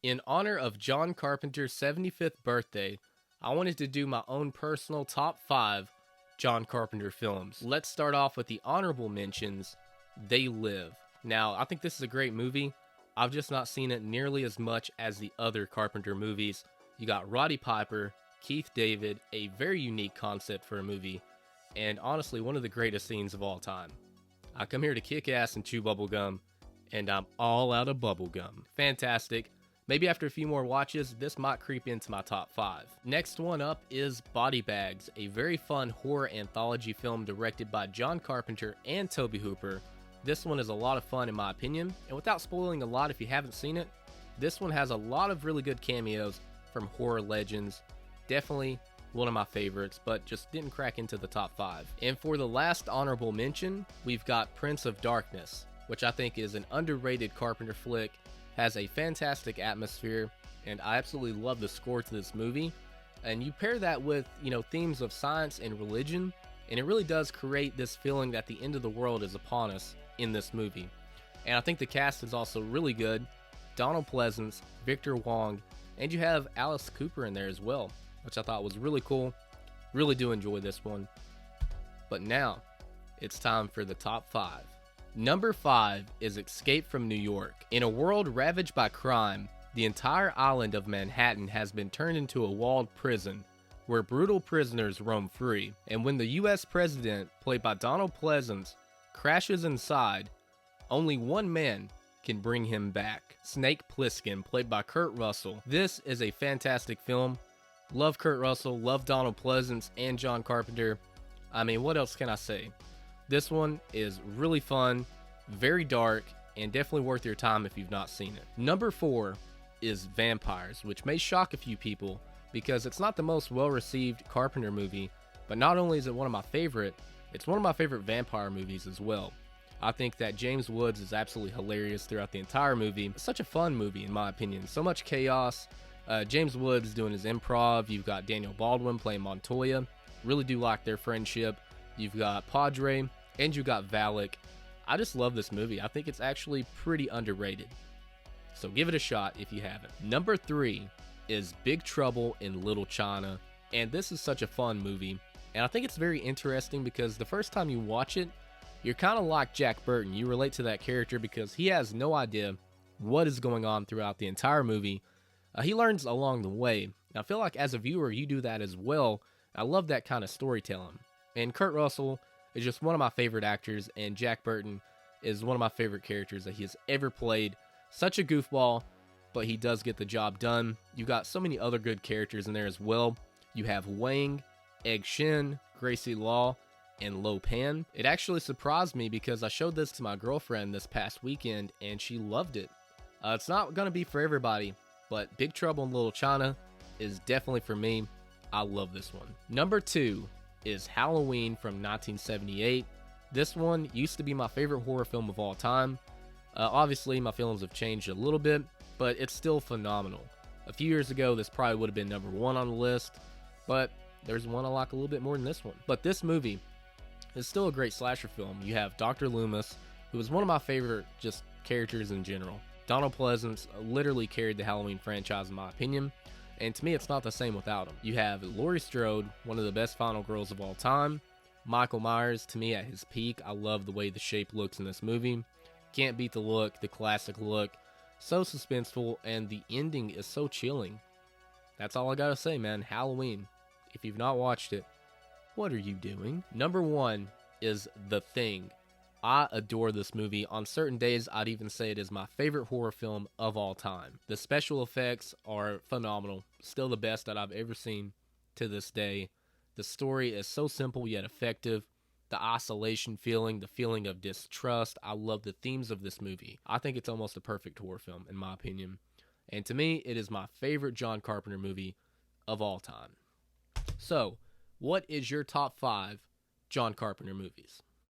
In honor of John Carpenter's 75th birthday, I wanted to do my own personal top 5 John Carpenter films. Let's start off with the honorable mentions. They Live. Now, I think this is a great movie. I've just not seen it nearly as much as the other Carpenter movies. You got Roddy Piper, Keith David, a very unique concept for a movie, and honestly, one of the greatest scenes of all time. I come here to kick ass and chew bubblegum, and I'm all out of bubblegum. Fantastic. Maybe after a few more watches, this might creep into my top 5. Next one up is Body Bags, a very fun horror anthology film directed by John Carpenter and Tobe Hooper. This one is a lot of fun in my opinion, and without spoiling a lot if you haven't seen it, this one has a lot of really good cameos from horror legends. Definitely one of my favorites, but just didn't crack into the top 5. And for the last honorable mention, we've got Prince of Darkness, which I think is an underrated Carpenter flick. Has a fantastic atmosphere, and I absolutely love the score to this movie. And you pair that with, themes of science and religion, and it really does create this feeling that the end of the world is upon us in this movie. And I think the cast is also really good. Donald Pleasance, Victor Wong, and you have Alice Cooper in there as well, which I thought was really cool. Really do enjoy this one. But now, it's time for the top 5. Number 5 is Escape from New York. In a world ravaged by crime, the entire island of Manhattan has been turned into a walled prison where brutal prisoners roam free. And when the US president, played by Donald Pleasance, crashes inside, only one man can bring him back. Snake Plissken, played by Kurt Russell. This is a fantastic film. Love Kurt Russell, love Donald Pleasance and John Carpenter. I mean, what else can I say? This one is really fun, very dark, and definitely worth your time if you've not seen it. Number 4 is Vampires, which may shock a few people because it's not the most well-received Carpenter movie, but not only is it one of my favorite, it's one of my favorite vampire movies as well. I think that James Woods is absolutely hilarious throughout the entire movie. It's such a fun movie in my opinion. So much chaos. James Woods doing his improv. You've got Daniel Baldwin playing Montoya. Really do like their friendship. You've got Padre. And you got Valak. I just love this movie. I think it's actually pretty underrated. So give it a shot if you haven't. Number 3 is Big Trouble in Little China. And this is such a fun movie. And I think it's very interesting because the first time you watch it, you're kind of like Jack Burton. You relate to that character because he has no idea what is going on throughout the entire movie. He learns along the way. And I feel like as a viewer, you do that as well. I love that kind of storytelling. And Kurt Russell is just one of my favorite actors, and Jack Burton is one of my favorite characters that he has ever played. Such a goofball, but he does get the job done. You got so many other good characters in there as well. You have Wang, Egg Shin, Gracie Law, and Lo Pan. It actually surprised me because I showed this to my girlfriend this past weekend, and she loved it. It's not going to be for everybody, but Big Trouble in Little China is definitely for me. I love this one. Number 2 is Halloween from 1978. This one used to be my favorite horror film of all time. Obviously, my feelings have changed a little bit, but it's still phenomenal. A few years ago, this probably would have been number 1 on the list, but there's one I like a little bit more than this one. But this movie is still a great slasher film. You have Dr. Loomis, who is one of my favorite just characters in general. Donald Pleasance literally carried the Halloween franchise in my opinion. And to me, it's not the same without him. You have Laurie Strode, one of the best final girls of all time. Michael Myers, to me, at his peak. I love the way the shape looks in this movie. Can't beat the look, the classic look. So suspenseful, and the ending is so chilling. That's all I gotta say, man. Halloween. If you've not watched it, what are you doing? Number 1 is The Thing. I adore this movie. On certain days, I'd even say it is my favorite horror film of all time. The special effects are phenomenal. Still the best that I've ever seen to this day. The story is so simple yet effective. The isolation feeling, the feeling of distrust. I love the themes of this movie. I think it's almost a perfect horror film, in my opinion. And to me, it is my favorite John Carpenter movie of all time. So, what is your top 5 John Carpenter movies?